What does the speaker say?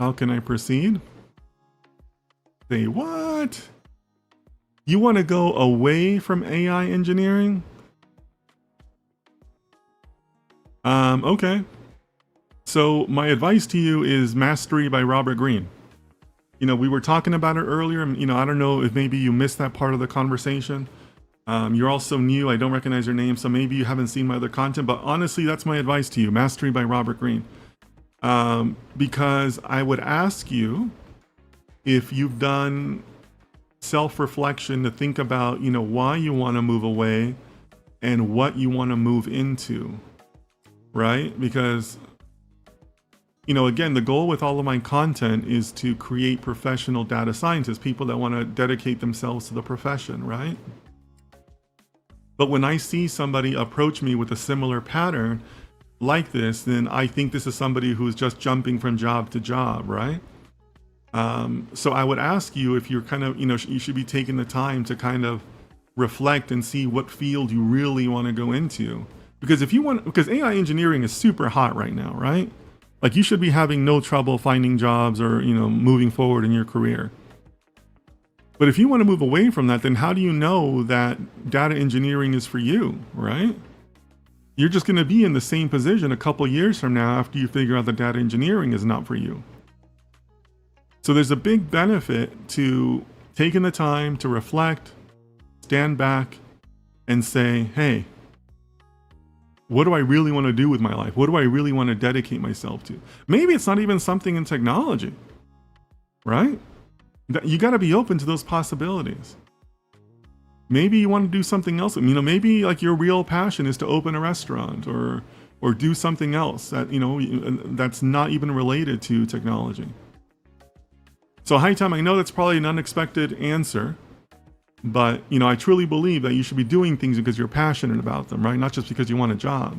How can I proceed? Say what? You want to go away from AI engineering? Okay. So my advice to you is Mastery by Robert Greene. We were talking about it earlier, and I don't know if maybe you missed that part of the conversation. You're also new. I don't recognize your name, so maybe you haven't seen my other content, but honestly, that's my advice to you, Mastery by Robert Greene. Because I would ask you if you've done self-reflection to think about, why you want to move away and what you want to move into, right? Because, again, the goal with all of my content is to create professional data scientists, people that want to dedicate themselves to the profession, right? But when I see somebody approach me with a similar pattern like this, then I think this is somebody who's just jumping from job to job, right? So I would ask you if you're kind of, you should be taking the time to kind of reflect and see what field you really want to go into. Because because AI engineering is super hot right now, right? Like you should be having no trouble finding jobs or, moving forward in your career. But if you want to move away from that, then how do you know that data engineering is for you, right? You're just going to be in the same position a couple years from now after you figure out that data engineering is not for you. So there's a big benefit to taking the time to reflect, stand back, and say, hey, what do I really want to do with my life? What do I really want to dedicate myself to? Maybe it's not even something in technology, right? You got to be open to those possibilities. Maybe you want to do something else. Maybe like your real passion is to open a restaurant or do something else that, that's not even related to technology. So High Time, I know that's probably an unexpected answer, but, I truly believe that you should be doing things because you're passionate about them, right? Not just because you want a job.